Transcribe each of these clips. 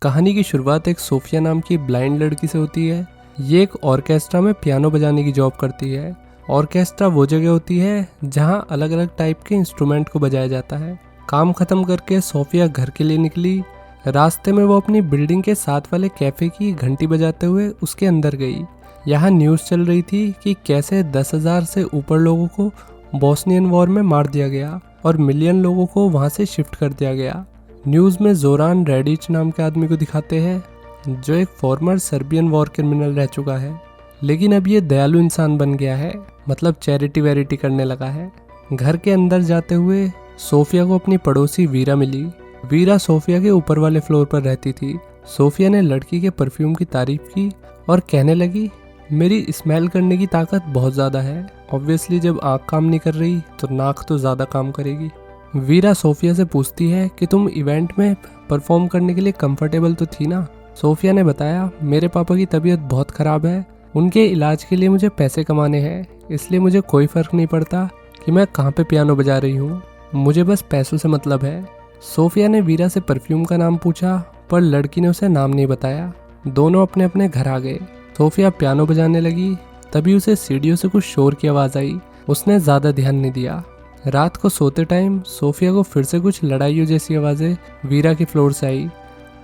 कहानी की शुरुआत एक सोफिया नाम की ब्लाइंड लड़की से होती है। ये एक ऑर्केस्ट्रा में पियानो बजाने की जॉब करती है। ऑर्केस्ट्रा वो जगह होती है जहां अलग अलग टाइप के इंस्ट्रूमेंट को बजाया जाता है। काम खत्म करके सोफिया घर के लिए निकली। रास्ते में वो अपनी बिल्डिंग के साथ वाले कैफे की घंटी बजाते हुए उसके अंदर गई। यहाँ न्यूज़ चल रही थी कि कैसे 10,000 से ऊपर लोगों को बोस्नियन वॉर में मार दिया गया और मिलियन लोगों को वहाँ से शिफ्ट कर दिया गया। न्यूज़ में जोरान रेडिच नाम के आदमी को दिखाते हैं जो एक फॉर्मर सर्बियन वॉर क्रिमिनल रह चुका है, लेकिन अब ये दयालु इंसान बन गया है, मतलब चैरिटी वैरिटी करने लगा है। घर के अंदर जाते हुए सोफिया को अपनी पड़ोसी वीरा मिली। वीरा सोफिया के ऊपर वाले फ्लोर पर रहती थी। सोफिया ने लड़की के परफ्यूम की तारीफ की और कहने लगी, मेरी स्मेल करने की ताकत बहुत ज़्यादा है। ऑब्वियसली जब आँख काम नहीं कर रही तो नाक तो ज़्यादा काम करेगी। वीरा सोफिया से पूछती है कि तुम इवेंट में परफॉर्म करने के लिए कंफर्टेबल तो थी ना। सोफिया ने बताया, मेरे पापा की तबीयत बहुत ख़राब है, उनके इलाज के लिए मुझे पैसे कमाने हैं, इसलिए मुझे कोई फ़र्क नहीं पड़ता कि मैं कहाँ पे पियानो बजा रही हूँ, मुझे बस पैसों से मतलब है। सोफिया ने वीरा से परफ्यूम का नाम पूछा पर लड़की ने उसे नाम नहीं बताया। दोनों अपने अपने घर आ गए। सोफिया पियानो बजाने लगी, तभी उसे सीढ़ियों से कुछ शोर की आवाज़ आई। उसने ज़्यादा ध्यान नहीं दिया। रात को सोते टाइम सोफिया को फिर से कुछ लड़ाइयों जैसी आवाज़ें वीरा की फ्लोर से आई,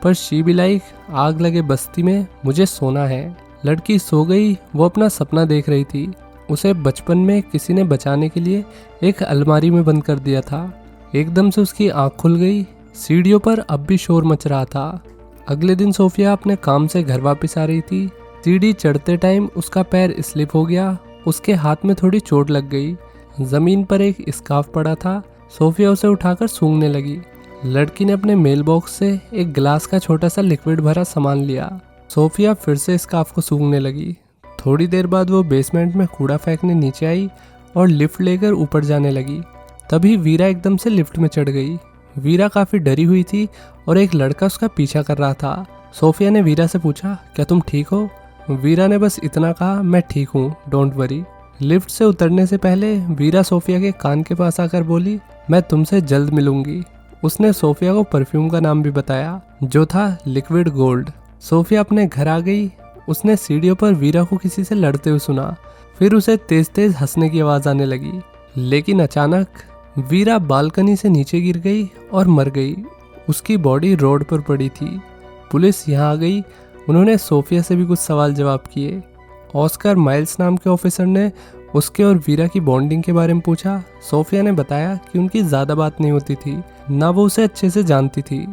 पर शी बी लाइक, आग लगे बस्ती में मुझे सोना है। लड़की सो गई। वो अपना सपना देख रही थी। उसे बचपन में किसी ने बचाने के लिए एक अलमारी में बंद कर दिया था। एकदम से उसकी आँख खुल गई। सीढ़ियों पर अब भी शोर मच रहा था। अगले दिन सोफिया अपने काम से घर वापस आ रही थी। सीढ़ी चढ़ते टाइम उसका पैर स्लिप हो गया। उसके हाथ में थोड़ी चोट लग गई। जमीन पर एक स्कार्फ पड़ा था। सोफिया उसे उठाकर सूंघने लगी। लड़की ने अपने मेल बॉक्स से एक गिलास का छोटा सा लिक्विड भरा सामान लिया। सोफिया फिर से स्कार्फ को सूंघने लगी। थोड़ी देर बाद वो बेसमेंट में कूड़ा फेंकने नीचे आई और लिफ्ट लेकर ऊपर जाने लगी। तभी वीरा एकदम से लिफ्ट में चढ़ गई। वीरा काफ़ी डरी हुई थी और एक लड़का उसका पीछा कर रहा था। सोफिया ने वीरा से पूछा, क्या तुम ठीक हो? वीरा ने बस इतना कहा, मैं ठीक हूँ, डोंट वरी। लिफ्ट से उतरने से पहले वीरा सोफिया के कान के पास आकर बोली, मैं तुमसे जल्द मिलूंगी। उसने सोफिया को परफ्यूम का नाम भी बताया, जो था लिक्विड गोल्ड। सोफिया अपने घर आ गई। उसने सीढ़ियों पर वीरा को किसी से लड़ते हुए सुना। फिर उसे तेज तेज हंसने की आवाज़ आने लगी। लेकिन अचानक वीरा बालकनी से नीचे गिर गई और मर गई। उसकी बॉडी रोड पर पड़ी थी। पुलिस यहाँ आ गई। उन्होंने सोफिया से भी कुछ सवाल जवाब किए। ऑस्कर माइल्स नाम के ऑफिसर ने उसके और वीरा की बॉन्डिंग के बारे में पूछा। सोफिया ने बताया कि उनकी ज़्यादा बात नहीं होती थी, ना वो उसे अच्छे से जानती थी।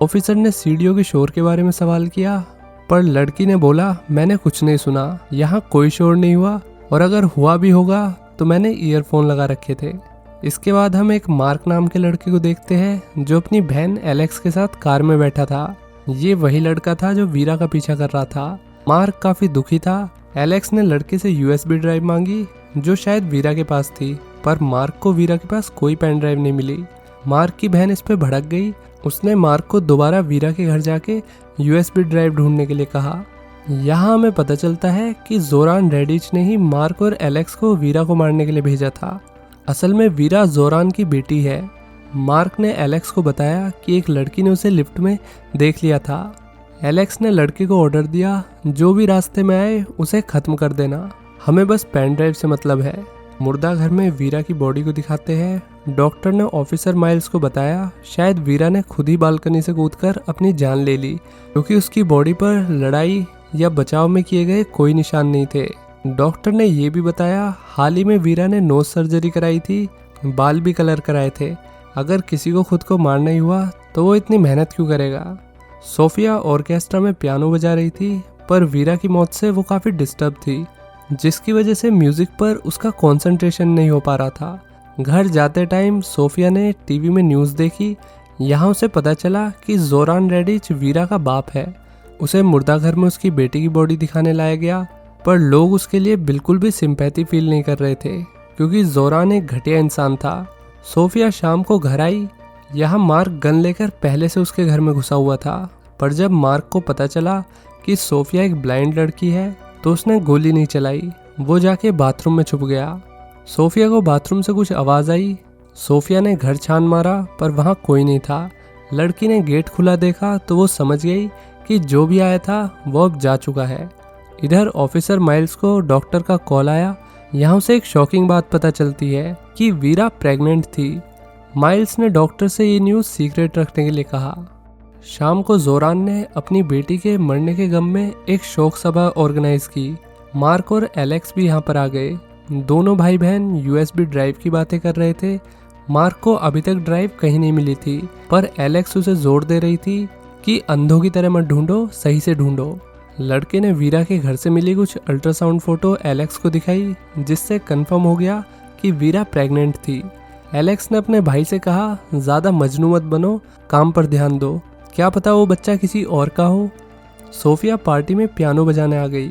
ऑफिसर ने सीढ़ियों के शोर के बारे में सवाल किया, पर लड़की ने बोला, मैंने कुछ नहीं सुना, यहाँ कोई शोर नहीं हुआ, और अगर हुआ भी होगा तो मैंने ईयरफोन लगा रखे थे। इसके बाद हम एक मार्क नाम के लड़के को देखते हैं जो अपनी बहन एलेक्स के साथ कार में बैठा था। ये वही लड़का था जो वीरा का पीछा कर रहा था। मार्क काफ़ी दुखी था। एलेक्स ने लड़के से यूएसबी ड्राइव मांगी जो शायद वीरा के पास थी, पर मार्क को वीरा के पास कोई पेन ड्राइव नहीं मिली। मार्क की बहन इस पे भड़क गई। उसने मार्क को दोबारा वीरा के घर जाके यूएसबी ड्राइव ढूंढने के लिए कहा। यहाँ हमें पता चलता है कि जोरान रेडिच ने ही मार्क और एलेक्स को वीरा को मारने के लिए भेजा था। असल में वीरा जोरान की बेटी है। मार्क ने एलेक्स को बताया कि एक लड़की ने उसे लिफ्ट में देख लिया था। एलेक्स ने लड़के को ऑर्डर दिया, जो भी रास्ते में आए उसे ख़त्म कर देना, हमें बस पेन ड्राइव से मतलब है। मुर्दा घर में वीरा की बॉडी को दिखाते हैं। डॉक्टर ने ऑफिसर माइल्स को बताया शायद वीरा ने खुद ही बालकनी से कूदकर अपनी जान ले ली, क्योंकि उसकी बॉडी पर लड़ाई या बचाव में किए गए कोई निशान नहीं थे। डॉक्टर ने ये भी बताया हाल ही में वीरा ने नोज सर्जरी कराई थी, बाल भी कलर कराए थे। अगर किसी को खुद को मारना ही हुआ तो वो इतनी मेहनत क्यों करेगा। सोफिया ऑर्केस्ट्रा में पियानो बजा रही थी, पर वीरा की मौत से वो काफ़ी डिस्टर्ब थी, जिसकी वजह से म्यूज़िक पर उसका कंसंट्रेशन नहीं हो पा रहा था। घर जाते टाइम सोफिया ने टीवी में न्यूज़ देखी। यहाँ उसे पता चला कि जोरान रेडिच वीरा का बाप है। उसे मुर्दा घर में उसकी बेटी की बॉडी दिखाने लाया गया, पर लोग उसके लिए बिल्कुल भी सिंपैथी फील नहीं कर रहे थे, क्योंकि जोरान एक घटिया इंसान था। सोफिया शाम को घर आई। यहाँ मार्क गन लेकर पहले से उसके घर में घुसा हुआ था, पर जब मार्क को पता चला कि सोफिया एक ब्लाइंड लड़की है तो उसने गोली नहीं चलाई। वो जाके बाथरूम में छुप गया। सोफिया को बाथरूम से कुछ आवाज़ आई। सोफिया ने घर छान मारा, पर वहाँ कोई नहीं था। लड़की ने गेट खुला देखा तो वो समझ गई कि जो भी आया था वो अब जा चुका है। इधर ऑफिसर माइल्स को डॉक्टर का कॉल आया। यहाँ से एक शॉकिंग बात पता चलती है कि वीरा प्रेग्नेंट थी। माइल्स ने डॉक्टर से ये न्यूज़ सीक्रेट रखने के लिए कहा। शाम को जोरान ने अपनी बेटी के मरने के गम में एक शोक सभा ऑर्गेनाइज की। मार्क और एलेक्स भी यहाँ पर आ गए। दोनों भाई बहन यूएसबी ड्राइव की बातें कर रहे थे। मार्क को अभी तक ड्राइव कहीं नहीं मिली थी, पर एलेक्स उसे जोर दे रही थी कि अंधों की तरह मत ढूंढो, सही से ढूंढो। लड़के ने वीरा के घर से मिली कुछ अल्ट्रासाउंड फोटो एलेक्स को दिखाई, जिससे कंफर्म हो गया कि वीरा प्रेग्नेंट थी। एलेक्स ने अपने भाई से कहा, ज़्यादा मजनू मत बनो, काम पर ध्यान दो, क्या पता वो बच्चा किसी और का हो। सोफिया पार्टी में पियानो बजाने आ गई।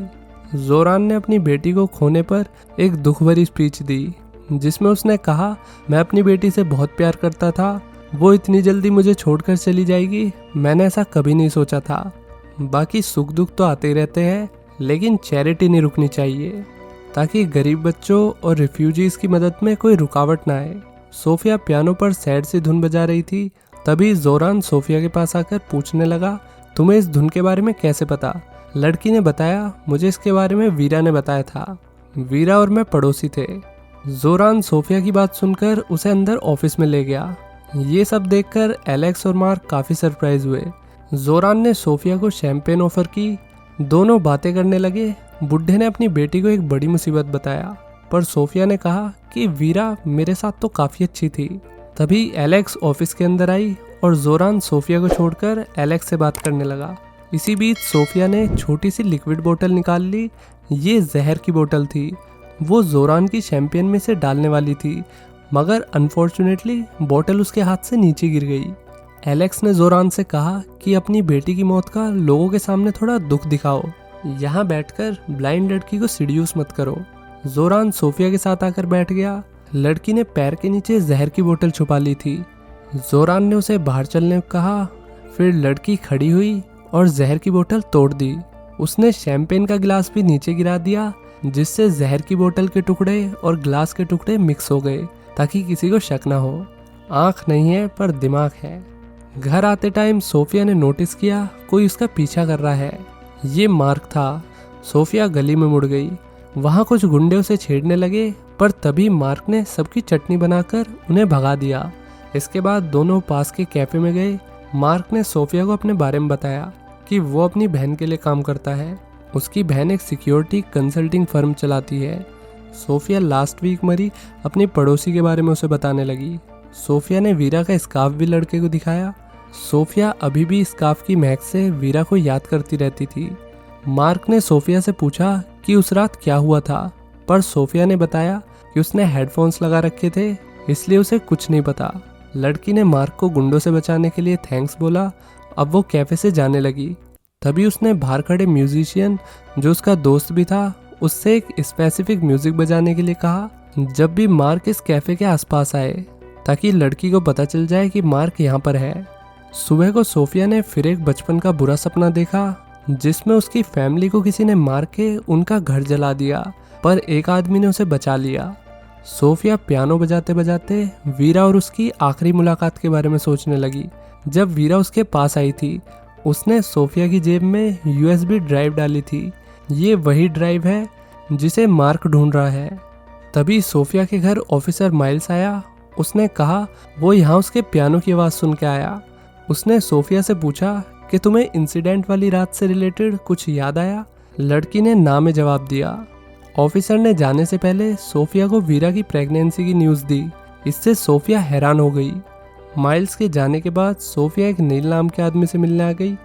जोरान ने अपनी बेटी को खोने पर एक दुख भरी स्पीच दी, जिसमें उसने कहा, मैं अपनी बेटी से बहुत प्यार करता था, वो इतनी जल्दी मुझे छोड़कर चली जाएगी, मैंने ऐसा कभी नहीं सोचा था। बाकी सुख दुख तो आते ही रहते हैं, लेकिन चैरिटी नहीं रुकनी चाहिए, ताकि गरीब बच्चों और रिफ्यूजीज की मदद में कोई रुकावट ना आए। सोफिया पियानो पर सैड सी धुन बजा रही थी। तभी जोरान सोफिया के पास आकर पूछने लगा, तुम्हें इस धुन के बारे में कैसे पता? लड़की ने बताया, मुझे इसके बारे में वीरा ने बताया था। वीरा और मैं पड़ोसी थे। जोरान सोफिया की बात सुनकर उसे अंदर ऑफिस में ले गया। ये सब देखकर एलेक्स और मार्क काफी सरप्राइज हुए। जोरान ने सोफिया को शैंपेन ऑफर की। दोनों बातें करने लगे। बुढ़े ने अपनी बेटी को एक बड़ी मुसीबत बताया, पर सोफिया ने कहा कि वीरा मेरे साथ तो काफी अच्छी थी। तभी एलेक्स ऑफिस के अंदर आई और जोरान सोफिया को छोड़कर एलेक्स से बात करने लगा। इसी बीच सोफिया ने छोटी सी लिक्विड बोतल निकाल ली। ये जहर की बोतल थी। वो जोरान की शैंपेन में से डालने वाली थी, मगर अनफॉर्चुनेटली बोतल उसके हाथ से नीचे गिर गई। एलेक्स ने जोरान से कहा कि अपनी बेटी की मौत का लोगों के सामने थोड़ा दुख दिखाओ, यहाँ बैठकर ब्लाइंड लड़की को सीड्यूस मत करो। जोरान सोफिया के साथ आकर बैठ गया। लड़की ने पैर के नीचे जहर की बोतल छुपा ली थी। जोरान ने उसे बाहर चलने को कहा। फिर लड़की खड़ी हुई और जहर की बोतल तोड़ दी। उसने शैंपेन का गिलास भी नीचे गिरा दिया, जिससे जहर की बोतल के टुकड़े और ग्लास के टुकड़े मिक्स हो गए, ताकि किसी को शक ना हो। आंख नहीं है पर दिमाग है। घर आते टाइम सोफिया ने नोटिस किया कोई उसका पीछा कर रहा है। ये मार्क था। सोफिया गली में मुड़ गई। वहाँ कुछ गुंडे उसे छेड़ने लगे, पर तभी मार्क ने सबकी चटनी बनाकर उन्हें भगा दिया। इसके बाद दोनों पास के कैफे में गए। मार्क ने सोफिया को अपने बारे में बताया कि वो अपनी बहन के लिए काम करता है। उसकी बहन एक सिक्योरिटी कंसल्टिंग फर्म चलाती है। सोफिया लास्ट वीक मरी अपनी पड़ोसी के बारे में उसे बताने लगी। सोफिया ने वीरा का स्कार्फ भी लड़के को दिखाया। सोफिया अभी भी स्कार्फ की महक से वीरा को याद करती रहती थी। मार्क ने सोफिया से पूछा कि उस रात क्या हुआ था, पर सोफिया ने बताया कि उसने हेडफोन्स लगा रखे थे, इसलिए उसे कुछ नहीं पता। लड़की ने मार्क को गुंडों से बचाने के लिए थैंक्स बोला। अब वो कैफे से जाने लगी। तभी उसने बाहर खड़े म्यूजिशियन, जो उसका दोस्त भी था, उससे एक स्पेसिफिक म्यूजिक बजाने के लिए कहा जब भी मार्क इस कैफे के आसपास आए, ताकि लड़की को पता चल जाए कि मार्क यहाँ पर है। सुबह को सोफिया ने फिर एक बचपन का बुरा सपना देखा, जिसमें उसकी फैमिली को किसी ने मार के उनका घर जला दिया, पर एक आदमी ने उसे बचा लिया। सोफिया पियानो बजाते बजाते वीरा और उसकी आखिरी मुलाकात के बारे में सोचने लगी। जब वीरा उसके पास आई थी, उसने सोफिया की जेब में यूएसबी ड्राइव डाली थी। ये वही ड्राइव है जिसे मार्क ढूंढ रहा है। तभी सोफिया के घर ऑफिसर माइल्स आया। उसने कहा वो यहाँ उसके पियानो की आवाज़ सुन के आया। उसने सोफिया से पूछा कि तुम्हें इंसिडेंट वाली रात से रिलेटेड कुछ याद आया? लड़की ने ना में जवाब दिया। ऑफिसर ने जाने से पहले सोफिया को वीरा की प्रेगनेंसी की न्यूज़ दी। इससे सोफिया हैरान हो गई। माइल्स के जाने के बाद सोफिया एक नील नाम के आदमी से मिलने आ गई।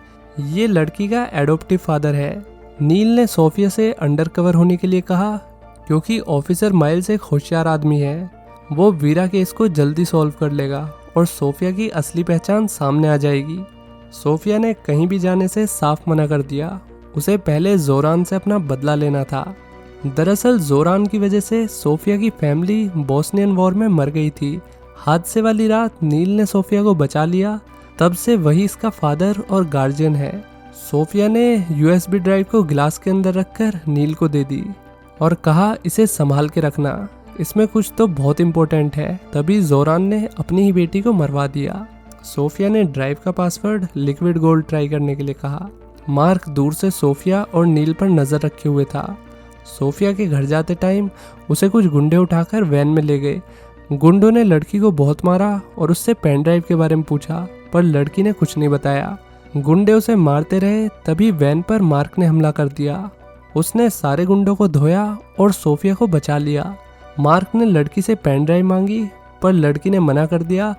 ये लड़की का एडॉप्टिव फादर है। नील ने सोफिया से अंडरकवर होने के लिए कहा, क्योंकि ऑफिसर माइल्स एक होशियार आदमी है। वो वीरा केस को जल्दी सॉल्व कर लेगा और सोफिया की असली पहचान सामने आ जाएगी। सोफिया ने कहीं भी जाने से साफ मना कर दिया। उसे पहले जोरान से अपना बदला लेना था। दरअसल जोरान की वजह से सोफिया की फैमिली बोस्नियन वॉर में मर गई थी। हादसे वाली रात नील ने सोफिया को बचा लिया। तब से वही इसका फादर और गार्जियन है। सोफिया ने यूएसबी ड्राइव को गिलास के अंदर रखकर नील को दे दी और कहा इसे संभाल के रखना, इसमें कुछ तो बहुत इम्पोर्टेंट है। तभी जोरान ने अपनी ही बेटी को मरवा दिया। सोफिया ने ड्राइव का पासवर्ड लिक्विड गोल्ड ट्राई करने के लिए कहा। मार्क दूर से सोफिया और नील पर नजर रखे हुए था। सोफिया के घर जाते टाइम उसे कुछ गुंडे उठाकर वैन में ले गए। गुंडों ने लड़की को बहुत मारा और उससे पेन ड्राइव के बारे में पूछा, पर लड़की ने कुछ नहीं बताया। गुंडे उसे मारते रहे, तभी वैन पर मार्क ने हमला कर दिया। उसने सारे गुंडों को धोया और सोफिया को बचा लिया। मार्क ने लड़की से पेन ड्राइव मांगी, पर लड़की ने मना कर दिया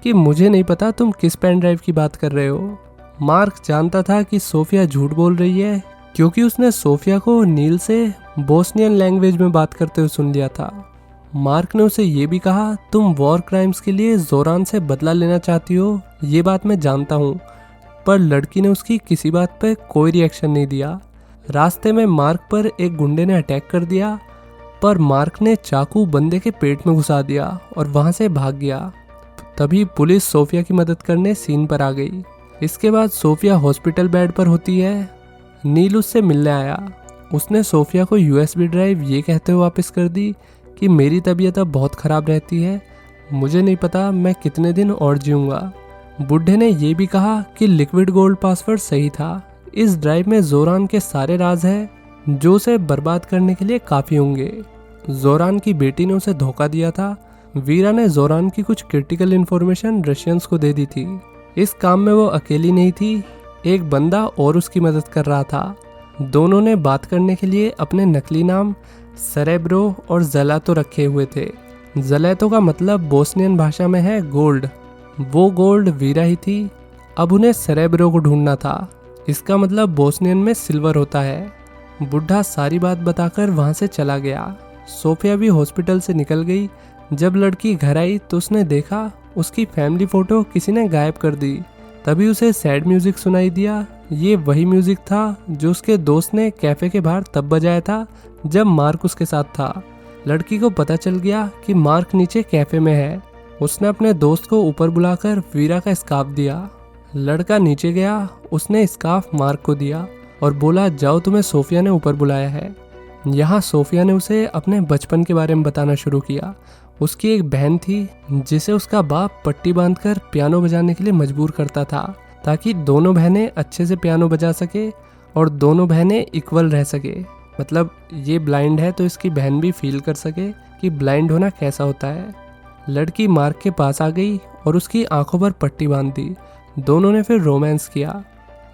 कि मुझे नहीं पता तुम किस पेन ड्राइव की बात कर रहे हो। मार्क जानता था कि सोफिया झूठ बोल रही है, क्योंकि उसने सोफिया को नील से बोस्नियन लैंग्वेज में बात करते हुए सुन लिया था। मार्क ने उसे ये भी कहा, तुम वॉर क्राइम्स के लिए जोरान से बदला लेना चाहती हो, ये बात मैं जानता हूँ। पर लड़की ने उसकी किसी बात पर कोई रिएक्शन नहीं दिया। रास्ते में मार्क पर एक गुंडे ने अटैक कर दिया, पर मार्क ने चाकू बंदे के पेट में घुसा दिया और वहां से भाग गया। तभी पुलिस सोफिया की मदद करने सीन पर आ गई। इसके बाद सोफिया हॉस्पिटल बेड पर होती है। नील उससे मिलने आया। उसने सोफिया को यूएसबी ड्राइव ये कहते हुए वापस कर दी कि मेरी तबीयत अब बहुत ख़राब रहती है, मुझे नहीं पता मैं कितने दिन और जीऊँगा। बुढ़े ने यह भी कहा कि लिक्विड गोल्ड पासवर्ड सही था। इस ड्राइव में जोरान के सारे राज हैं जो उसे बर्बाद करने के लिए काफ़ी होंगे। जोरान की बेटी ने उसे धोखा दिया था। वीरा ने जोरान की कुछ क्रिटिकल इन्फॉर्मेशन रशियंस को दे दी थी। इस काम में वो अकेली नहीं थी, एक बंदा और उसकी मदद कर रहा था। दोनों ने बात करने के लिए अपने नकली नाम सेरेब्रो और ज़लातो रखे हुए थे। ज़लातो का मतलब बोस्नियन भाषा में है गोल्ड। वो गोल्ड वीरा ही थी। अब उन्हें सेरेब्रो को ढूंढना था। इसका मतलब बोस्नियन में सिल्वर होता है। बुढ़ा सारी बात बताकर वहां से चला गया। सोफिया भी हॉस्पिटल से निकल गई। जब लड़की घर आई तो उसने देखा उसकी फैमिली फोटो किसी ने गायब कर दी। तभी उसे सैड म्यूजिक सुनाई दिया। ये वही म्यूजिक था जो उसके दोस्त ने कैफे के बाहर तब बजाया था जब मार्क उसके साथ था। लड़की को पता चल गया कि मार्क नीचे कैफे में है। उसने अपने दोस्त को ऊपर बुलाकर वीरा का स्कार्फ दिया। लड़का नीचे गया, उसने स्कार्फ मार्क को दिया और बोला, जाओ, तुम्हें सोफिया ने ऊपर बुलाया है। यहाँ सोफिया ने उसे अपने बचपन के बारे में बताना शुरू किया। उसकी एक बहन थी जिसे उसका बाप पट्टी बांधकर पियानो बजाने के लिए मजबूर करता था, ताकि दोनों बहनें अच्छे से पियानो बजा सके और दोनों बहनें इक्वल रह सके। मतलब ये ब्लाइंड है तो इसकी बहन भी फील कर सके कि ब्लाइंड होना कैसा होता है। लड़की मार्क के पास आ गई और उसकी आंखों पर पट्टी बांध दी। दोनों ने फिर रोमांस किया।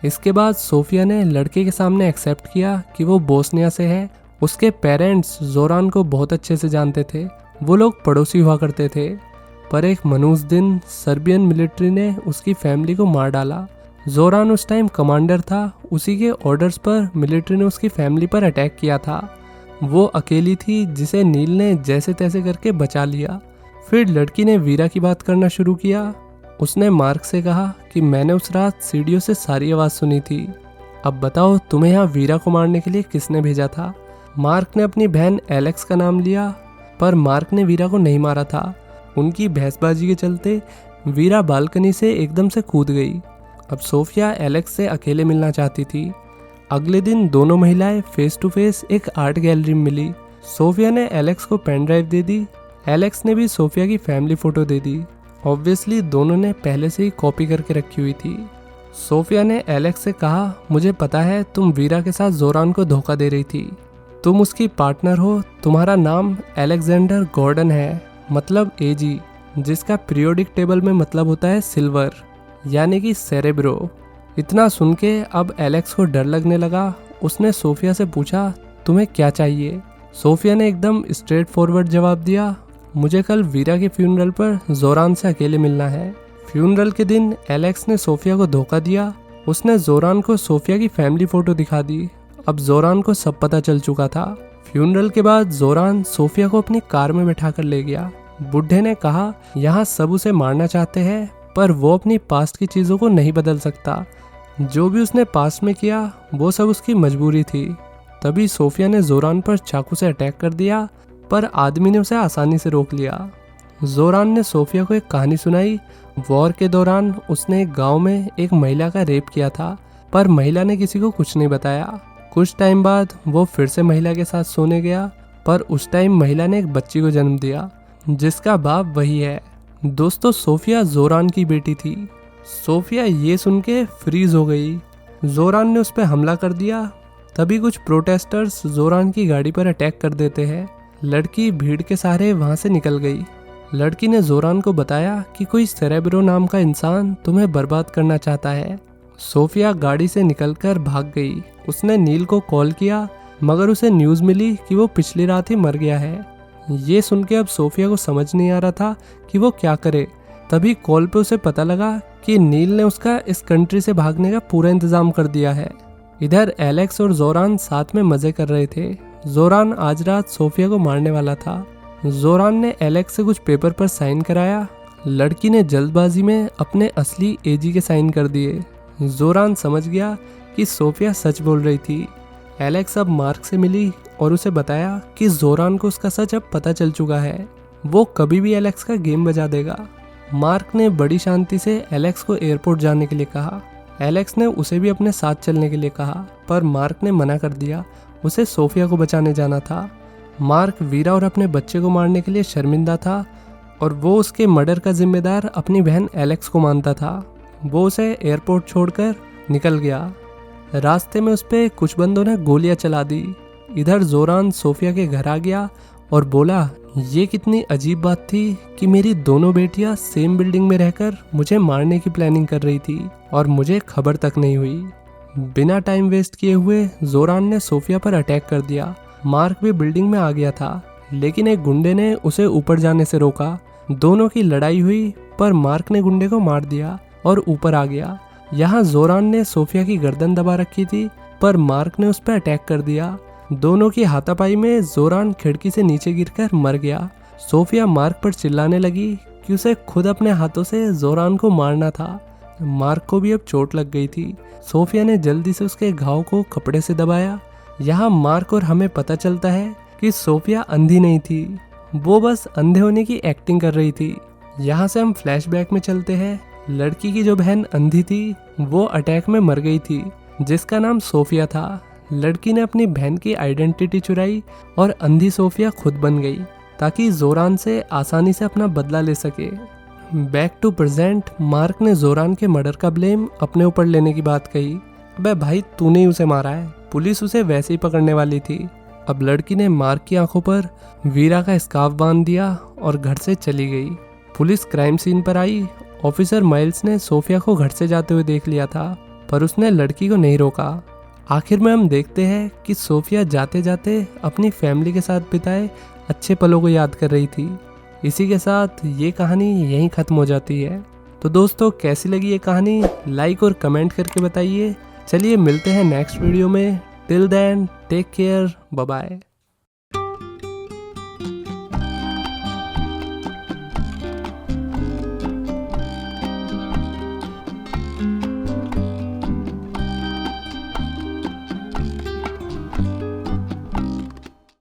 इसके बाद सोफिया ने लड़के के सामने एक्सेप्ट किया कि वो बोस्निया से है। उसके पेरेंट्स जोरान को बहुत अच्छे से जानते थे। वो लोग पड़ोसी हुआ करते थे। पर एक मनूस दिन सर्बियन मिलिट्री ने उसकी फैमिली को मार डाला। जोरान उस टाइम कमांडर था। उसी के ऑर्डर्स पर मिलिट्री ने उसकी फैमिली पर अटैक किया था। वो अकेली थी जिसे नील ने जैसे तैसे करके बचा लिया। फिर लड़की ने वीरा की बात करना शुरू किया। उसने मार्क से कहा कि मैंने उस रात सीढ़ियों से सारी आवाज़ सुनी थी। अब बताओ तुम्हें यहाँ वीरा को मारने के लिए किसने भेजा था। मार्क ने अपनी बहन एलेक्स का नाम लिया, पर मार्क ने वीरा को नहीं मारा था। उनकी बहसबाजी के चलते वीरा बालकनी से एकदम से कूद गई। अब सोफिया एलेक्स से अकेले मिलना चाहती थी। अगले दिन दोनों महिलाएं फेस टू फेस एक आर्ट गैलरी में मिली। सोफिया ने एलेक्स को पेन ड्राइव दे दी। एलेक्स ने भी सोफिया की फैमिली फोटो दे दी। ऑब्वियसली दोनों ने पहले से ही कॉपी करके रखी हुई थी। सोफिया ने एलेक्स से कहा, मुझे पता है तुम वीरा के साथ जोरान को धोखा दे रही थी। तुम उसकी पार्टनर हो। तुम्हारा नाम एलेक्जेंडर गॉर्डन है, मतलब एजी, जिसका पीरियोडिक टेबल में मतलब होता है सिल्वर, यानी कि सेरेब्रो। इतना सुन के अब एलेक्स को डर लगने लगा। उसने सोफिया से पूछा, तुम्हें क्या चाहिए। सोफिया ने एकदम स्ट्रेट फॉरवर्ड जवाब दिया, मुझे कल वीरा के फ्यूनरल पर जोरान से अकेले मिलना है। फ्यूनरल के दिन एलेक्स ने सोफिया को धोखा दिया। उसने जोरान को सोफिया की फैमिली फोटो दिखा दी। अब जोरान को सब पता चल चुका था। फ्यूनरल के बाद जोरान सोफिया को अपनी कार में बैठा कर ले गया। बुढ़े ने कहा, यहाँ सब उसे मारना चाहते हैं, पर वो अपनी पास्ट की चीज़ों को नहीं बदल सकता। जो भी उसने पास्ट में किया वो सब उसकी मजबूरी थी। तभी सोफिया ने जोरान पर चाकू से अटैक कर दिया, पर आदमी ने उसे आसानी से रोक लिया। जोरान ने सोफिया को एक कहानी सुनाई। वॉर के दौरान उसने एक गांव में एक महिला का रेप किया था, पर महिला ने किसी को कुछ नहीं बताया। कुछ टाइम बाद वो फिर से महिला के साथ सोने गया, पर उस टाइम महिला ने एक बच्ची को जन्म दिया जिसका बाप वही है। दोस्तों, सोफिया जोरान की बेटी थी। सोफिया ये सुन के फ्रीज हो गई। जोरान ने उस पर हमला कर दिया। तभी कुछ प्रोटेस्टर्स जोरान की गाड़ी पर अटैक कर देते हैं। लड़की भीड़ के सहारे वहां से निकल गई। लड़की ने जोरान को बताया कि कोई सेरेब्रो नाम का इंसान तुम्हें बर्बाद करना चाहता है। सोफिया गाड़ी से निकलकर भाग गई। उसने नील को कॉल किया, मगर उसे न्यूज़ मिली कि वो पिछली रात ही मर गया है। ये सुन के अब सोफिया को समझ नहीं आ रहा था कि वो क्या करे। तभी कॉल पे उसे पता लगा कि नील ने उसका इस कंट्री से भागने का पूरा इंतजाम कर दिया है। इधर एलेक्स और जोरान साथ में मजे कर रहे थे। जोरान आज रात सोफिया को मारने वाला था। जोरान ने एलेक्स से कुछ पेपर पर साइन कराया। लड़की ने जल्दबाजी में अपने असली एजी के साइन कर दिए। जोरान समझ गया कि सोफिया सच बोल रही थी। एलेक्स अब मार्क से मिली और उसे बताया कि जोरान को उसका सच अब पता चल चुका है। वो कभी भी एलेक्स का गेम बजा देगा। मार्क ने बड़ी शांति से एलेक्स को एयरपोर्ट जाने के लिए कहा। एलेक्स ने उसे भी अपने साथ चलने के लिए कहा, पर मार्क ने मना कर दिया। उसे सोफिया को बचाने जाना था। मार्क वीरा और अपने बच्चे को मारने के लिए शर्मिंदा था और वो उसके मर्डर का जिम्मेदार अपनी बहन एलेक्स को मानता था। वो उसे एयरपोर्ट छोड़कर निकल गया। रास्ते में उस पर कुछ बंदों ने गोलियां चला दी। इधर जोरान सोफिया के घर आ गया और बोला, ये कितनी अजीब बात थी कि मेरी दोनों बेटियां सेम बिल्डिंग में रहकर मुझे मारने की प्लानिंग कर रही थी और मुझे खबर तक नहीं हुई। बिना टाइम वेस्ट किए हुए जोरान ने सोफिया पर अटैक कर दिया। मार्क भी बिल्डिंग में आ गया था, लेकिन एक गुंडे ने उसे ऊपर जाने से रोका। दोनों की लड़ाई हुई, पर मार्क ने गुंडे को मार दिया और ऊपर आ गया। यहाँ जोरान ने सोफिया की गर्दन दबा रखी थी, पर मार्क ने उस पर अटैक कर दिया। दोनों की हाथापाई में जोरान खिड़की से नीचे गिरकर मर गया। सोफिया मार्क पर चिल्लाने लगी कि उसे खुद अपने हाथों से जोरान को मारना था। मार्क को भी अब चोट लग गई थी। सोफिया ने जल्दी से उसके घाव को कपड़े से दबाया। यहाँ मार्क और हमें पता चलता है कि सोफिया अंधी नहीं थी, वो बस अंधे होने की एक्टिंग कर रही थी। यहाँ से हम फ्लैशबैक में चलते हैं। लड़की की जो बहन अंधी थी वो अटैक में मर गई थी, जिसका नाम सोफिया था। लड़की ने अपनी बहन की आइडेंटिटी चुराई और अंधी सोफिया खुद बन गई ताकि जोरान से आसानी से अपना बदला ले सके। बैक टू प्रेजेंट, मार्क ने जोरान के मर्डर का ब्लेम अपने ऊपर लेने की बात कही। अबे भाई, तूने ही उसे मारा है, पुलिस उसे वैसे ही पकड़ने वाली थी। अब लड़की ने मार्क की आंखों पर वीरा का स्कार्फ बांध दिया और घर से चली गई। पुलिस क्राइम सीन पर आई। ऑफिसर माइल्स ने सोफिया को घर से जाते हुए देख लिया था, पर उसने लड़की को नहीं रोका। आखिर में हम देखते हैं कि सोफिया जाते जाते अपनी फैमिली के साथ बिताए अच्छे पलों को याद कर रही थी। इसी के साथ ये कहानी यहीं ख़त्म हो जाती है। तो दोस्तों, कैसी लगी ये कहानी, लाइक और कमेंट करके बताइए। चलिए मिलते हैं नेक्स्ट वीडियो में। Till then, take care, bye bye.